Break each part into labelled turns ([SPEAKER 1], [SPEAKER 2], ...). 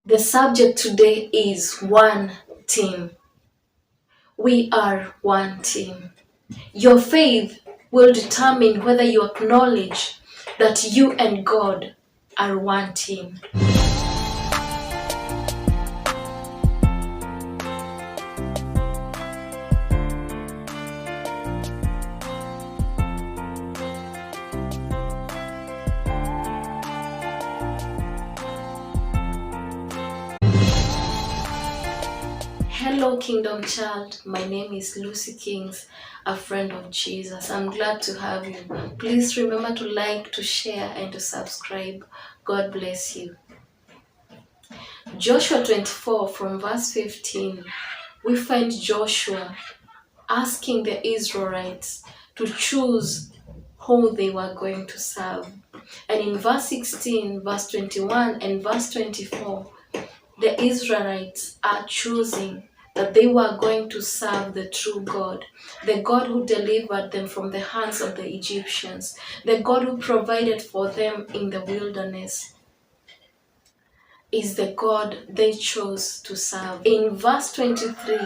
[SPEAKER 1] The subject today is one team. We are one team. Your faith will determine whether you acknowledge that you and God are one team. Hello, Kingdom Child. My name is Lucy Kings, a friend of Jesus. I'm glad to have you. Please remember to like, to share, and to subscribe. God bless you. Joshua 24 from verse 15, we find Joshua asking the Israelites to choose who they were going to serve. And in verse 16, verse 21, and verse 24, the Israelites are choosing that they were going to serve the true God, the God who delivered them from the hands of the Egyptians, the God who provided for them in the wilderness, is the God they chose to serve. In verse 23,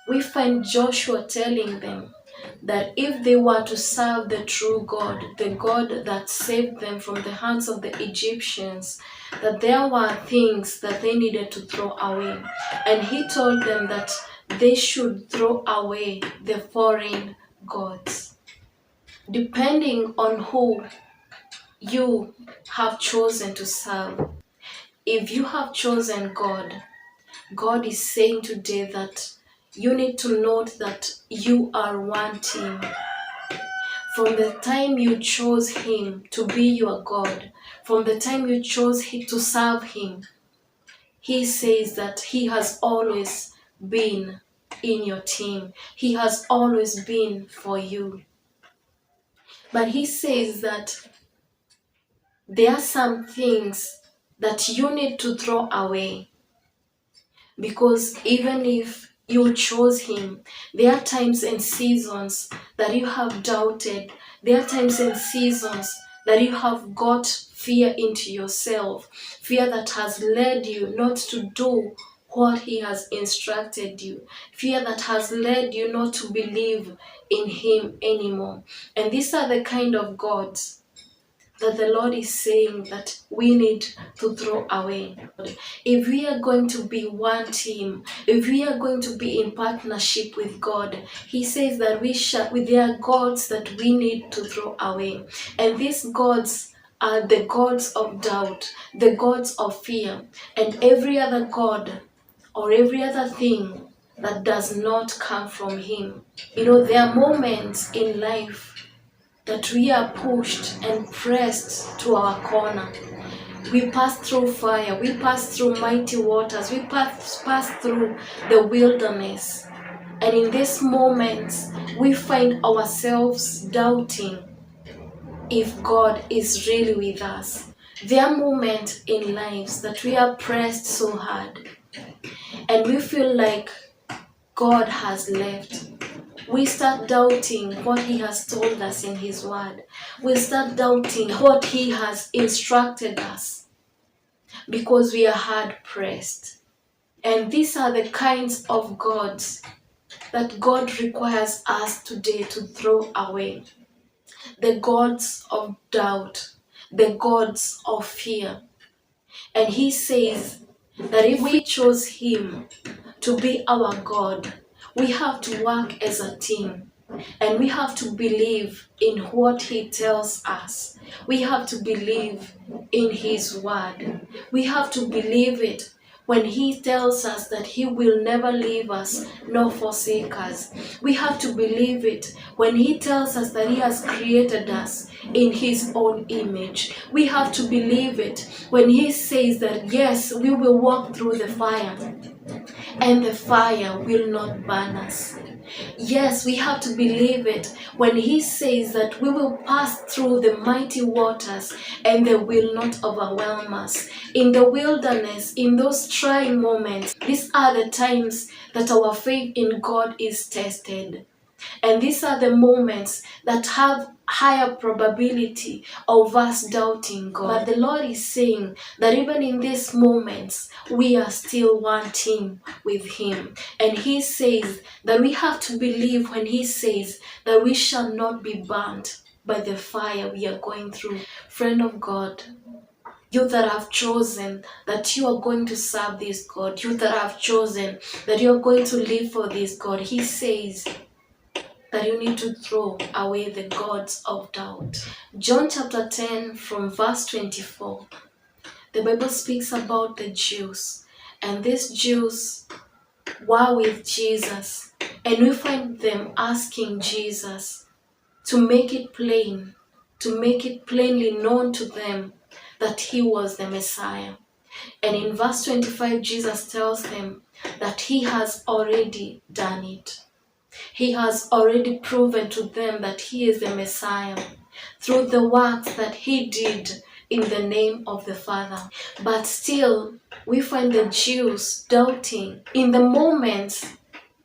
[SPEAKER 1] we find Joshua telling them that if they were to serve the true God, the God that saved them from the hands of the Egyptians, that there were things that they needed to throw away. And he told them that they should throw away the foreign gods. Depending on who you have chosen to serve, if you have chosen God, God is saying today that you need to note that you are one team. From the time you chose Him to be your God, from the time you chose to serve Him, He says that He has always been in your team. He has always been for you. But He says that there are some things that you need to throw away. Because even if you chose Him, there are times and seasons that you have doubted. There are times and seasons that you have got fear into yourself. Fear that has led you not to do what He has instructed you. Fear that has led you not to believe in Him anymore. And these are the kind of gods that the Lord is saying that we need to throw away. If we are going to be one team, if we are going to be in partnership with God, He says that there are gods that we need to throw away. And these gods are the gods of doubt, the gods of fear, and every other god or every other thing that does not come from Him. There are moments in life that we are pushed and pressed to our corner. We pass through fire, we pass through mighty waters, we pass through the wilderness. And in these moments, we find ourselves doubting if God is really with us. There are moments in lives that we are pressed so hard and we feel like God has left. We start doubting what He has told us in His Word. We start doubting what He has instructed us because we are hard pressed. And these are the kinds of gods that God requires us today to throw away. The gods of doubt, the gods of fear. And He says that if we chose Him to be our God, we have to work as a team. And we have to believe in what He tells us. We have to believe in His Word. We have to believe it when He tells us that He will never leave us nor forsake us. We have to believe it when He tells us that He has created us in His own image. We have to believe it when He says that yes, we will walk through the fire and the fire will not burn us. Yes, we have to believe it when He says that we will pass through the mighty waters and they will not overwhelm us. In the wilderness, in those trying moments, these are the times that our faith in God is tested. And these are the moments that have higher probability of us doubting God. But the Lord is saying that even in these moments, we are still one team with Him. And He says that we have to believe when He says that we shall not be burnt by the fire we are going through. Friend of God, you that have chosen that you are going to serve this God, you that have chosen that you are going to live for this God, He says that you need to throw away the gods of doubt. John chapter 10 from verse 24, the Bible speaks about the Jews, and these Jews were with Jesus, and we find them asking Jesus to make it plain, to make it plainly known to them that He was the Messiah. And in verse 25, Jesus tells them that He has already done it. He has already proven to them that He is the Messiah through the works that He did in the name of the Father. But still, we find the Jews doubting in the moments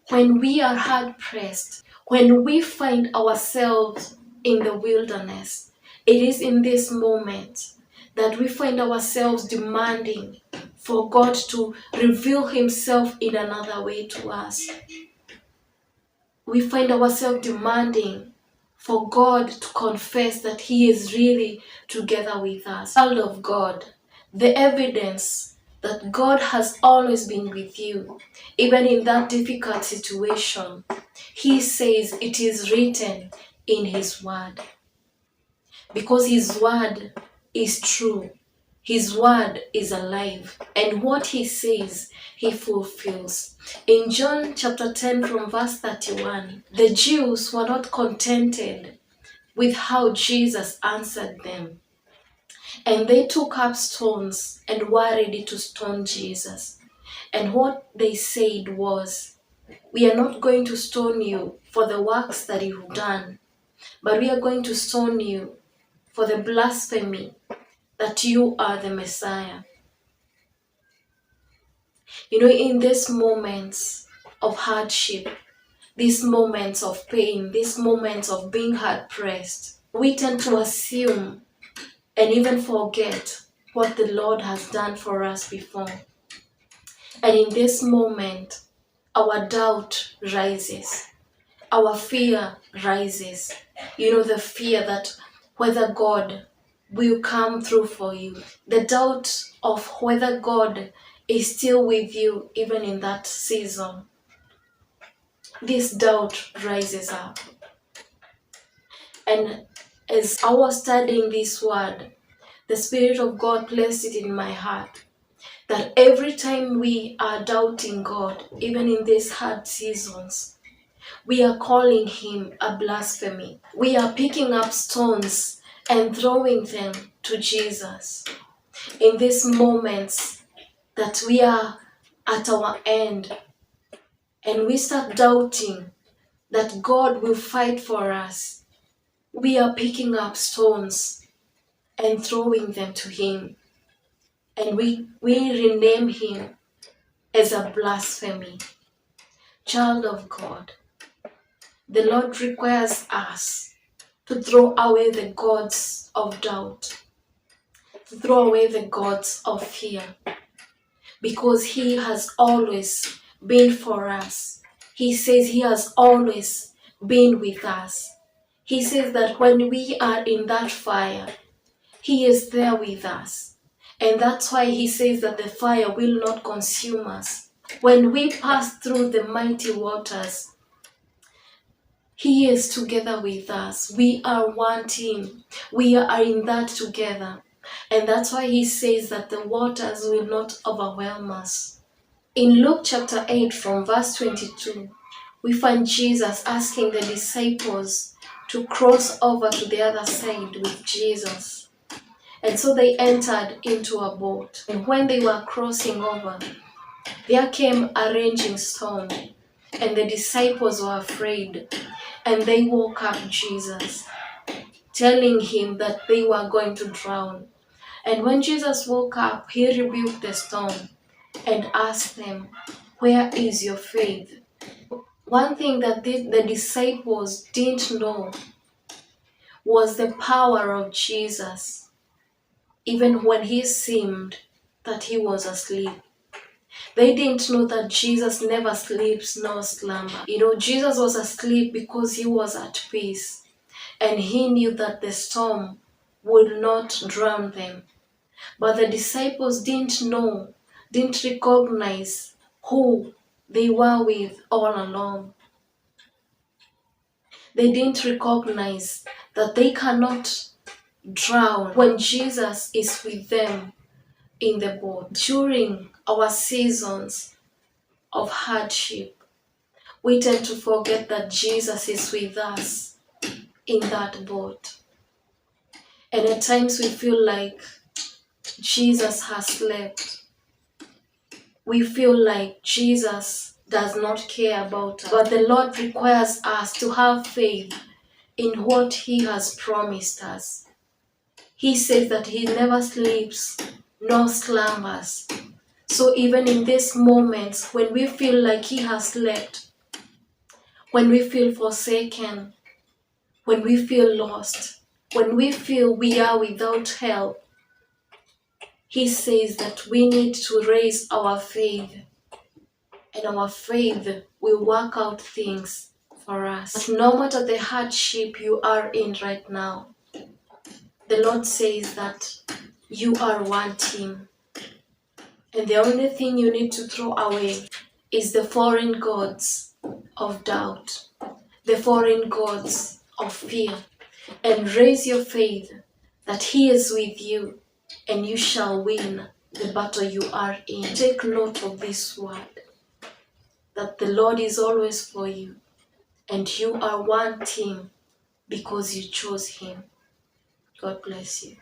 [SPEAKER 1] when we are hard pressed, when we find ourselves in the wilderness. It is in this moment that we find ourselves demanding for God to reveal Himself in another way to us. We find ourselves demanding for God to confess that He is really together with us. Child of God, the evidence that God has always been with you, even in that difficult situation, He says it is written in His Word. Because His Word is true. His Word is alive, and what He says, He fulfills. In John chapter 10 from verse 31, the Jews were not contented with how Jesus answered them, and they took up stones and were ready to stone Jesus. And what they said was, "We are not going to stone you for the works that you've done, but we are going to stone you for the blasphemy that you are the Messiah." You know, in these moments of hardship, these moments of pain, these moments of being hard pressed, we tend to assume and even forget what the Lord has done for us before. And in this moment, our doubt rises, our fear rises. You know, the fear that whether God will come through for you, the doubt of whether God is still with you even in that season. This doubt rises up. And as I was studying this word, the Spirit of God placed it in my heart that every time we are doubting God, even in these hard seasons, we are calling Him a blasphemy. We are picking up stones and throwing them to Jesus. In these moments that we are at our end and we start doubting that God will fight for us, we are picking up stones and throwing them to Him. And we rename Him as a blasphemy. Child of God, the Lord requires us to throw away the gods of doubt, to throw away the gods of fear, because He has always been for us. He says He has always been with us. He says that when we are in that fire, He is there with us. And that's why He says that the fire will not consume us. When we pass through the mighty waters, He is together with us. We are one team. We are in that together. And that's why He says that the waters will not overwhelm us. In Luke chapter 8 from verse 22, we find Jesus asking the disciples to cross over to the other side with Jesus. And so they entered into a boat. And when they were crossing over, there came a raging storm. And the disciples were afraid. And they woke up Jesus, telling Him that they were going to drown. And when Jesus woke up, He rebuked the storm and asked them, "Where is your faith?" One thing that the disciples didn't know was the power of Jesus, even when he seemed that he was asleep. They didn't know that Jesus never sleeps nor slumber. Jesus was asleep because he was at peace, and he knew that the storm would not drown them. But the disciples didn't know, didn't recognize who they were with all along. They didn't recognize that they cannot drown when Jesus is with them in the boat. During our seasons of hardship, we tend to forget that Jesus is with us in that boat. And at times we feel like Jesus has slept. We feel like Jesus does not care about us. But the Lord requires us to have faith in what he has promised us. He says that he never sleeps nor slumbers. So even in these moments when we feel like he has slept, when we feel forsaken, when we feel lost, when we feel we are without help, he says that we need to raise our faith, and our faith will work out things for us. No matter the hardship you are in right now, the Lord says that you are one team. And the only thing you need to throw away is the foreign gods of doubt, the foreign gods of fear, and raise your faith that he is with you and you shall win the battle you are in. Take note of this word, that the Lord is always for you and you are one team because you chose him. God bless you.